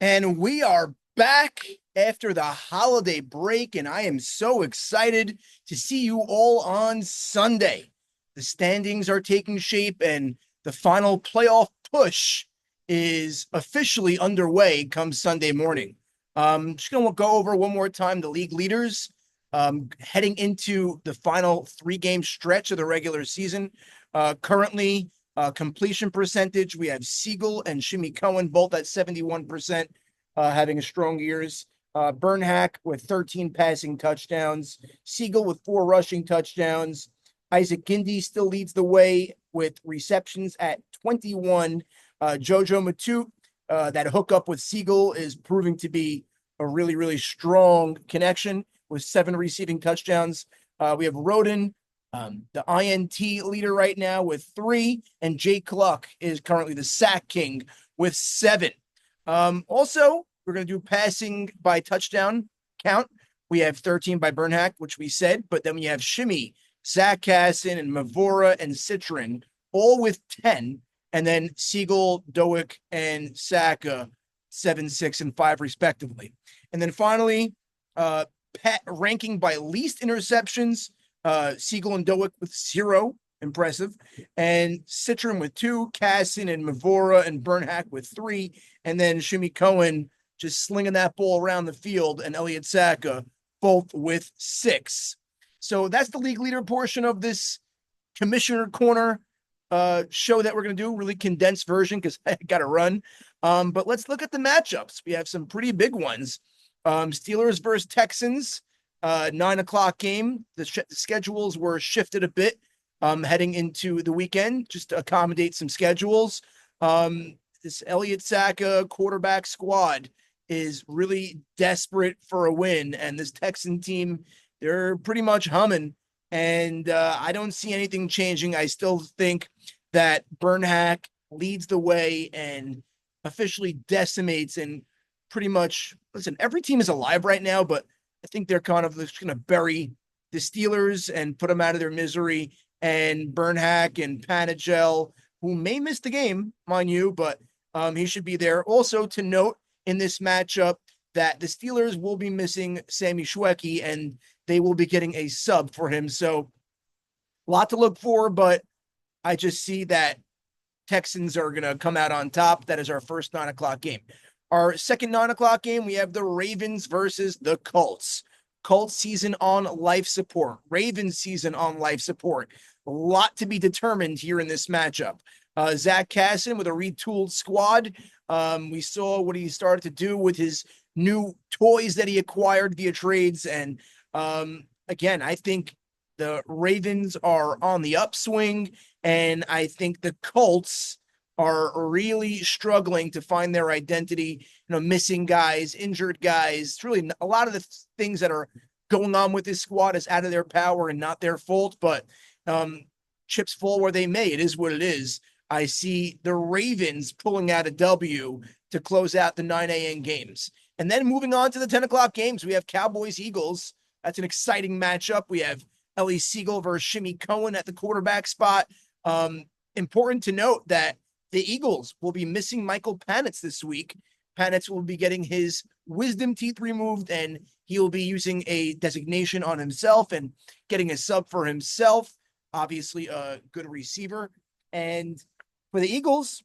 And we are back after the holiday break, and I am so excited to see you all on Sunday. The standings are taking shape, and the final playoff push is officially underway come Sunday morning. Just going to go over one more time the league leaders heading into the final three-game stretch of the regular season. Currently, completion percentage, we have Siegel and Shimmy Cohen both at 71%, having a strong years. Bernhack with 13 passing touchdowns, Siegel with 4 rushing touchdowns. Isaac Gindi still leads the way with receptions at 21. Jojo Matute, that hookup with Siegel is proving to be a really, really strong connection with 7 receiving touchdowns. We have Roden, the INT leader right now with 3, and Jake Cluck is currently the sack king with 7. Also, we're going to do passing by touchdown count. We have 13 by Bernhack, which we said, but then we have Shimmy, Zach Casson, and Mavora and Citron, all with 10. And then Siegel, Doak, and Saka, 7, 6, and 5, respectively. And then finally, ranking by least interceptions, Siegel and Doak with 0, impressive, and Citron with 2, Casson and Mavora and Bernhack with 3, and then Shimmy Cohen just slinging that ball around the field, and Elliott Saka both with 6. So that's the league leader portion of this Commissioner Corner show that we're going to do, really condensed version because I got to run. But let's look at the matchups. We have some pretty big ones. Steelers versus Texans, 9 o'clock game. The schedules were shifted a bit heading into the weekend just to accommodate some schedules. This Elliott Saka quarterback squad is really desperate for a win, and this Texan team, they're pretty much humming, and I don't see anything changing. I still think that Bernhack leads the way and officially decimates and pretty much, listen, every team is alive right now, but I think they're kind of just going to bury the Steelers and put them out of their misery, and Bernhack and Panagel, who may miss the game, mind you, but he should be there. Also to note in this matchup that the Steelers will be missing Sammy Schwecke, and they will be getting a sub for him. So a lot to look for, but I just see that Texans are going to come out on top. That is our first 9 o'clock game. Our second 9 o'clock game, we have the Ravens versus the Colts. Colts season on life support. Ravens season on life support. A lot to be determined here in this matchup. Zach Casson with a retooled squad. We saw what he started to do with his new toys that he acquired via trades. And again, I think the Ravens are on the upswing, and I think the Colts are really struggling to find their identity, missing guys, injured guys. It's really a lot of the things that are going on with this squad is out of their power and not their fault, but chips fall where they may. It is what it is. I see the Ravens pulling out a W to close out the 9 a.m. games. And then moving on to the 10 o'clock games, we have Cowboys-Eagles. That's an exciting matchup. We have Ellie Siegel versus Shimmy Cohen at the quarterback spot. Important to note that the Eagles will be missing Michael Panitz this week. Panitz will be getting his wisdom teeth removed, and he will be using a designation on himself and getting a sub for himself. Obviously, a good receiver. And for the Eagles,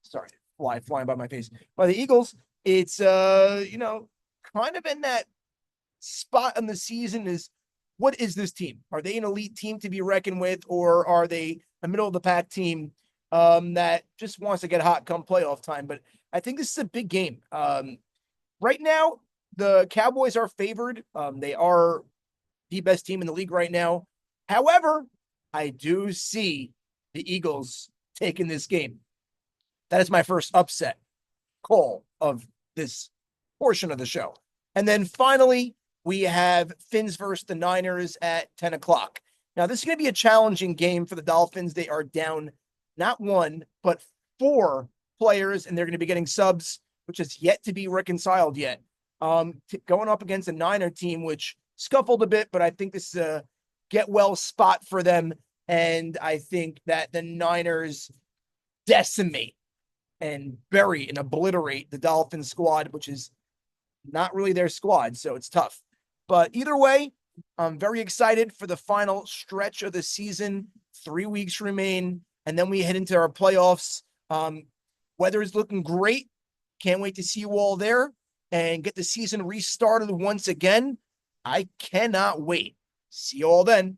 sorry, flying by my face. By the Eagles, it's kind of in that spot in the season is, what is this team? Are they an elite team to be reckoned with, or are they a middle of the pack team that just wants to get hot come playoff time? But I think this is a big game. Right now, the Cowboys are favored. They are the best team in the league right now. However, I do see the Eagles taking this game. That is my first upset call of this portion of the show. And then finally, we have Fins versus the Niners at 10 o'clock. Now, this is going to be a challenging game for the Dolphins. They are down not 1, but 4 players, and they're going to be getting subs, which is yet to be reconciled yet. Going up against a Niner team, which scuffled a bit, but I think this is a get well spot for them. And I think that the Niners decimate and bury and obliterate the Dolphins squad, which is not really their squad. So it's tough. But either way, I'm very excited for the final stretch of the season. 3 weeks remain, and then we head into our playoffs. Weather is looking great. Can't wait to see you all there and get the season restarted once again. I cannot wait. See you all then.